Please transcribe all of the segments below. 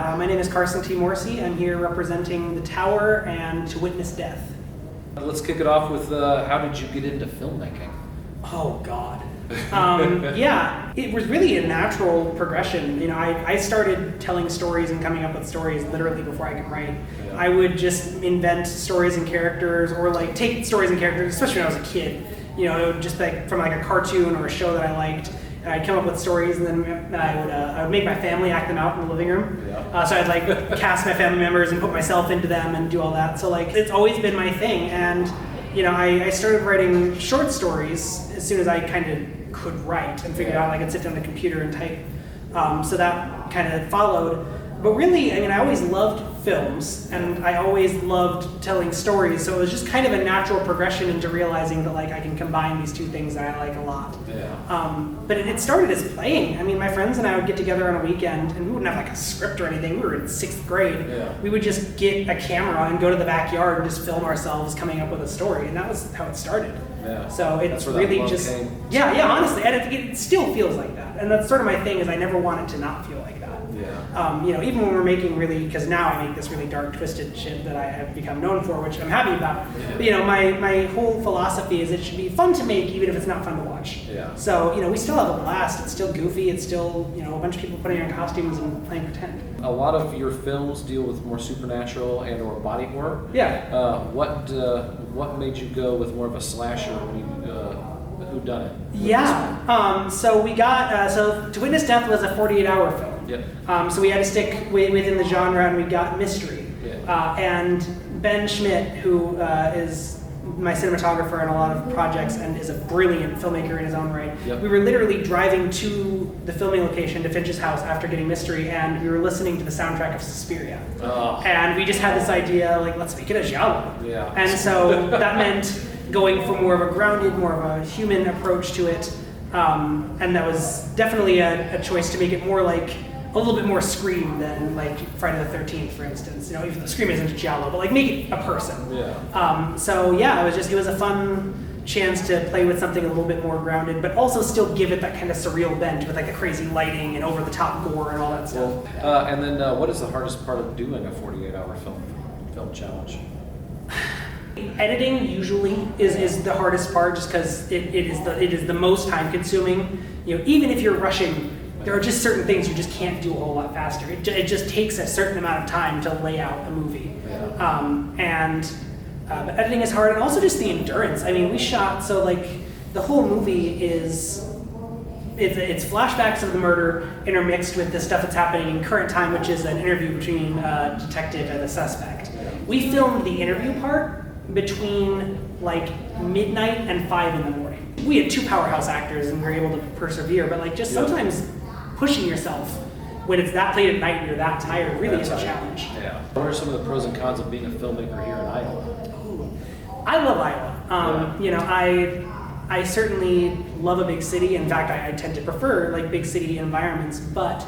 My name is Carrsan T. Morrissey. I'm here representing The Tower and To Witness Death. Let's kick it off with how did you get into filmmaking? Oh, God. Yeah, it was really a natural progression. You know, I started telling stories and coming up with stories literally before I could write. Yeah. I would just invent stories and characters, or like take stories and characters, especially when I was a kid. You know, it would just like from like a cartoon or a show that I liked. And I'd come up with stories, and then I would make my family act them out in the living room. Yeah. So I'd like cast my family members and put myself into them and do all that. So like it's always been my thing. And you know, I started writing short stories as soon as I kind of could write and figured out I could sit down on the computer and type. So that kind of followed. But really, I mean, I always loved films, and I always loved telling stories, so it was just kind of a natural progression into realizing that like I can combine these two things that I like a lot. Yeah. But it started as playing. I mean, my friends and I would get together on a weekend, and we wouldn't have like a script or anything. We were in 6th grade. Yeah. We would just get a camera and go to the backyard and just film ourselves coming up with a story, and that was how it started. Yeah. So it's That's where that really love just came. yeah, honestly, and it still feels like that, and that's sort of my thing is I never want it to not feel like that. Yeah. You know, even when we're making really, because now I make this really dark, twisted shit that I have become known for, which I'm happy about. Yeah. But, you know, my whole philosophy is it should be fun to make, even if it's not fun to watch. Yeah. So, you know, we still have a blast. It's still goofy. It's still, you know, a bunch of people putting on costumes and playing pretend. A lot of your films deal with more supernatural and or body horror. Yeah. What made you go with more of a slasher when you who done it? Yeah. So we got so To Witness Death was a 48-hour film. Yep. So we had to stick within the genre, and we got mystery. Yeah. And Ben Schmidt, who is my cinematographer in a lot of projects and is a brilliant filmmaker in his own right. Yep. We were literally driving to the filming location to Finch's house after getting mystery, and we were listening to the soundtrack of Suspiria. Oh. And we just had this idea, like, let's make it a giallo. Yeah. And so that meant going for more of a grounded, more of a human approach to it. And that was definitely a choice to make it more like a little bit more Scream than like Friday the 13th, for instance. You know, even though Scream isn't giallo, but like make it a person. Yeah. So yeah, it was a fun chance to play with something a little bit more grounded, but also still give it that kind of surreal bent with like the crazy lighting and over the top gore and all that stuff. Well, and then what is the hardest part of doing a 48-hour film challenge? Editing usually is the hardest part, just because it is the most time consuming. You know, even if you're rushing, there are just certain things you just can't do a whole lot faster. It just takes a certain amount of time to lay out a movie. Yeah. But editing is hard, and also just the endurance. I mean, we shot, so like the whole movie it's flashbacks of the murder intermixed with the stuff that's happening in current time, which is an interview between a detective and a suspect. We filmed the interview part between like midnight and 5 in the morning. We had 2 powerhouse actors and we were able to persevere, but like just sometimes pushing yourself when it's that late at night and you're that tired really is a challenge. Yeah. What are some of the pros and cons of being a filmmaker here in Iowa? Ooh, I love Iowa. You know, I certainly love a big city. In fact, I tend to prefer like big city environments, but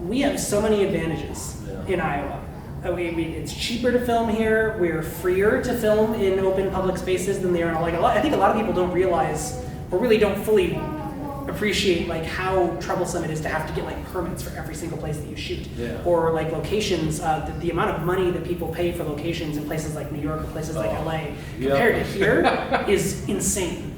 we have so many advantages in Iowa. It's cheaper to film here. We're freer to film in open public spaces than they are in I think a lot of people don't realize or really don't fully appreciate like how troublesome it is to have to get like permits for every single place that you shoot, or like locations. The amount of money that people pay for locations in places like New York or places like LA compared to here is insane.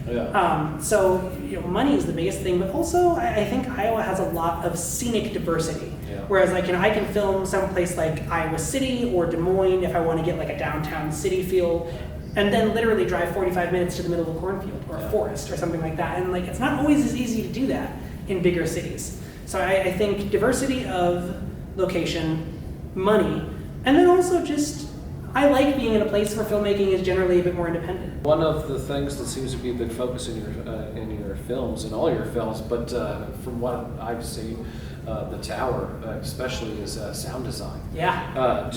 So you know, money is the biggest thing, but also I think Iowa has a lot of scenic diversity. Whereas like, you know, I can film someplace like Iowa City or Des Moines if I want to get like a downtown city feel, and then literally drive 45 minutes to the middle of a cornfield or a forest or something like that. And like, it's not always as easy to do that in bigger cities. So I think diversity of location, money, and then also just, I like being in a place where filmmaking is generally a bit more independent. One of the things that seems to be a big focus in your films, in all your films, but from what I've seen, The Tower especially, is sound design. Yeah.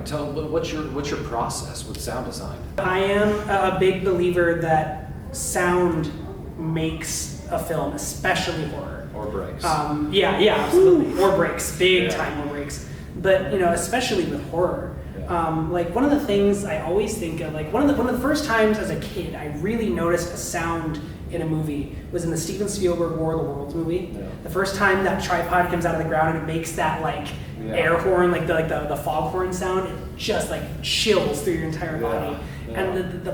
Tell what's your process with sound design? I am a big believer that sound makes a film, especially horror. Or breaks. Yeah, absolutely. Or breaks, big time or breaks. But you know, especially with horror. Like one of the things I always think of, like one of the first times as a kid, I really noticed a sound in a movie was in the Steven Spielberg War of the Worlds movie. Yeah. The first time that tripod comes out of the ground and it makes that like air horn, like the foghorn sound, it just like chills through your entire body. Yeah. And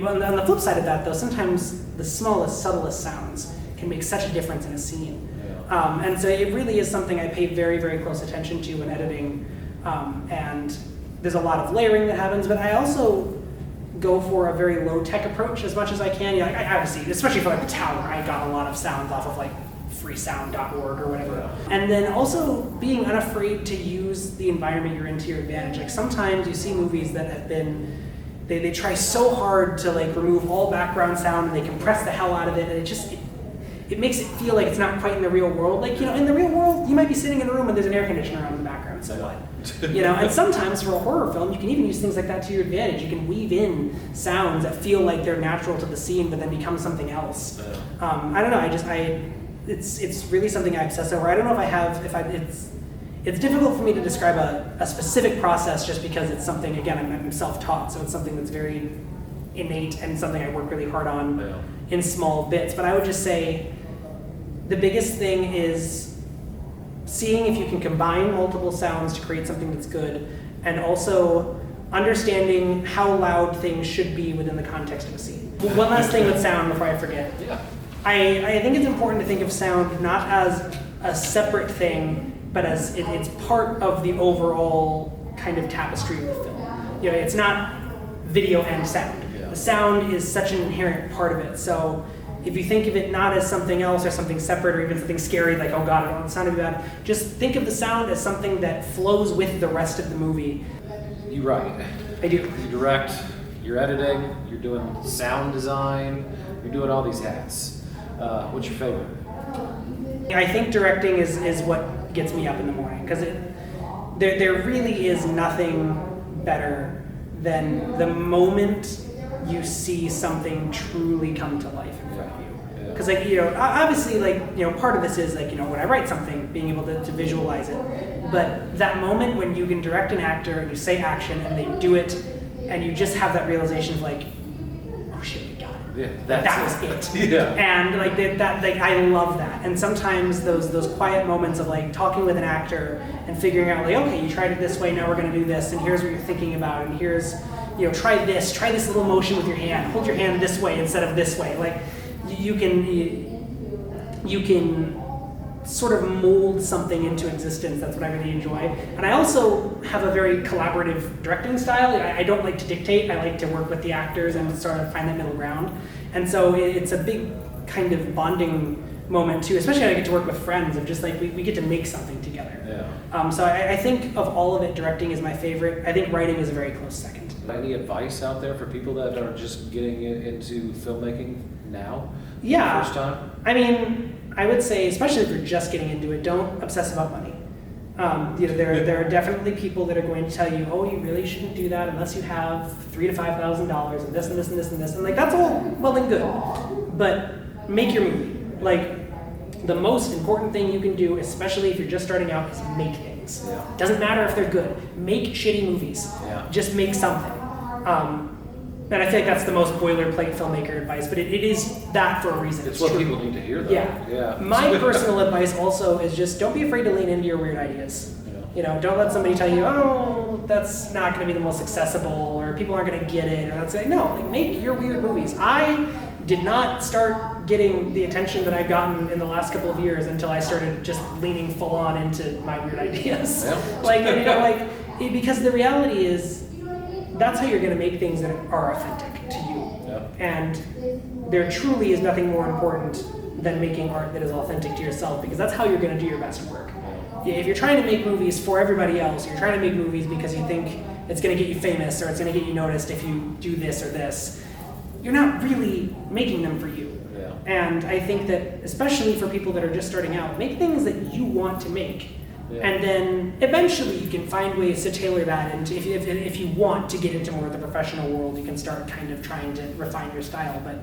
on the flip side of that, though, sometimes the smallest, subtlest sounds can make such a difference in a scene. Yeah. And so it really is something I pay very, very close attention to in editing. And there's a lot of layering that happens, but I also go for a very low-tech approach as much as I can. Like, I obviously, especially for like the tower, I got a lot of sounds off of like freesound.org or whatever. Yeah. And then also being unafraid to use the environment you're in to your advantage. Like sometimes you see movies that have been, they try so hard to like remove all background sound and they compress the hell out of it, and it makes it feel like it's not quite in the real world. Like, in the real world, you might be sitting in a room and there's an air conditioner on in the background, so what? And sometimes for a horror film, you can even use things like that to your advantage. You can weave in sounds that feel like they're natural to the scene, but then become something else. I don't know, it's really something I obsess over. I don't know it's difficult for me to describe a specific process just because it's something, again, I'm self-taught, so it's something that's very innate and something I work really hard on in small bits. But I would just say the biggest thing is seeing if you can combine multiple sounds to create something that's good, and also understanding how loud things should be within the context of a scene. One last thing with sound before I forget. Yeah. I think it's important to think of sound not as a separate thing, but as it's part of the overall kind of tapestry of the film. It's not video and sound. Yeah. The sound is such an inherent part of it. So if you think of it not as something else or something separate or even something scary, like, oh God, I don't want the sound to be bad, just think of the sound as something that flows with the rest of the movie. You write. I do. You direct, you're editing, you're doing sound design, you're doing all these hats. What's your favorite? I think directing is what gets me up in the morning, because there really is nothing better than the moment you see something truly come to life in front of you. Because obviously, part of this is when I write something, being able to visualize it. But that moment when you can direct an actor and you say action and they do it, and you just have that realization of oh shit, we got it. Yeah, that was it. Yeah. And I love that. And sometimes those quiet moments of talking with an actor and figuring out okay, you tried it this way, now we're gonna do this, and here's what you're thinking about, and here's try this little motion with your hand, hold your hand this way instead of this way. You can sort of mold something into existence. That's what I really enjoy. And I also have a very collaborative directing style. I don't like to dictate. I like to work with the actors and sort of find that middle ground. And so it's a big kind of bonding moment too, especially when I get to work with friends of just we get to make something together. Yeah. So I think of all of it, directing is my favorite. I think writing is a very close second. Any advice out there for people that are just getting into filmmaking now? Yeah. First time? I mean, I would say, especially if you're just getting into it, don't obsess about money. There are definitely people that are going to tell you, oh, you really shouldn't do that unless you have $3,000 to $5,000 and this and this and this and this. And that's all well and good, but make your movie. The most important thing you can do, especially if you're just starting out, is make things. Yeah. Doesn't matter if they're good. Make shitty movies. Yeah. Just make something. And I feel like that's the most boilerplate filmmaker advice, but it is that for a reason. It's what true. people need to hear, though. Yeah. My personal advice also is just don't be afraid to lean into your weird ideas. Yeah. Don't let somebody tell you, oh, that's not going to be the most accessible, or people aren't going to get it, or that's no. Make your weird movies. I did not start getting the attention that I've gotten in the last couple of years until I started just leaning full on into my weird ideas. Yeah. Because the reality is, that's how you're going to make things that are authentic to you. Yeah. And there truly is nothing more important than making art that is authentic to yourself, because that's how you're going to do your best work. If you're trying to make movies for everybody else, you're trying to make movies because you think it's going to get you famous or it's going to get you noticed if you do this or this, you're not really making them for you. Yeah. And I think that, especially for people that are just starting out, make things that you want to make. Yeah. And then eventually you can find ways to tailor that, and if you want to get into more of the professional world, you can start kind of trying to refine your style. But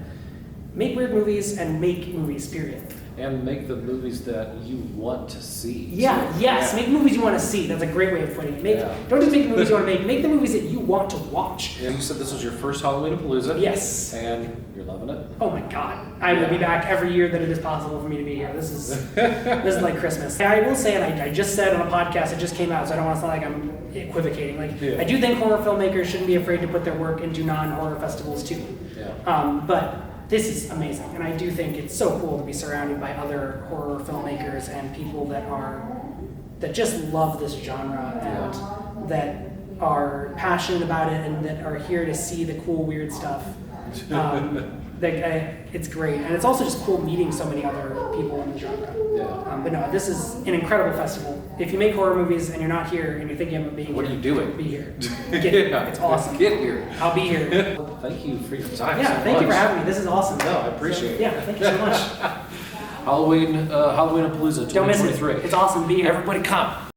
make weird movies and make movies, period. and make the movies that you want to see. Yeah, yes. Make movies you want to see. That's a great way of putting it. Don't just make the movies you want to make. Make the movies that you want to watch. And you said this was your first Halloween-a-Palooza. Yes. And you're loving it. Oh my God! I will be back every year that it is possible for me to be here. This is like Christmas. I will say, and I just said on a podcast, it just came out, so I don't want to sound like I'm equivocating. I do think horror filmmakers shouldn't be afraid to put their work into non-horror festivals too. Yeah. But this is amazing, and I do think it's so cool to be surrounded by other horror filmmakers and people that just love this genre and that are passionate about it and that are here to see the cool, weird stuff. It's great, and it's also just cool meeting so many other people in the genre. Yeah. But no, this is an incredible festival. If you make horror movies and you're not here and you're thinking about being What here, are you doing? Be here. Get here. It's awesome. Get here. I'll be here. Thank you for your time. Yeah, so thank you for much. having me. This is awesome. No, I appreciate it. Yeah, thank you so much. Halloween-a-Palooza 2023. Don't miss it. It's awesome. Be here. Everybody come.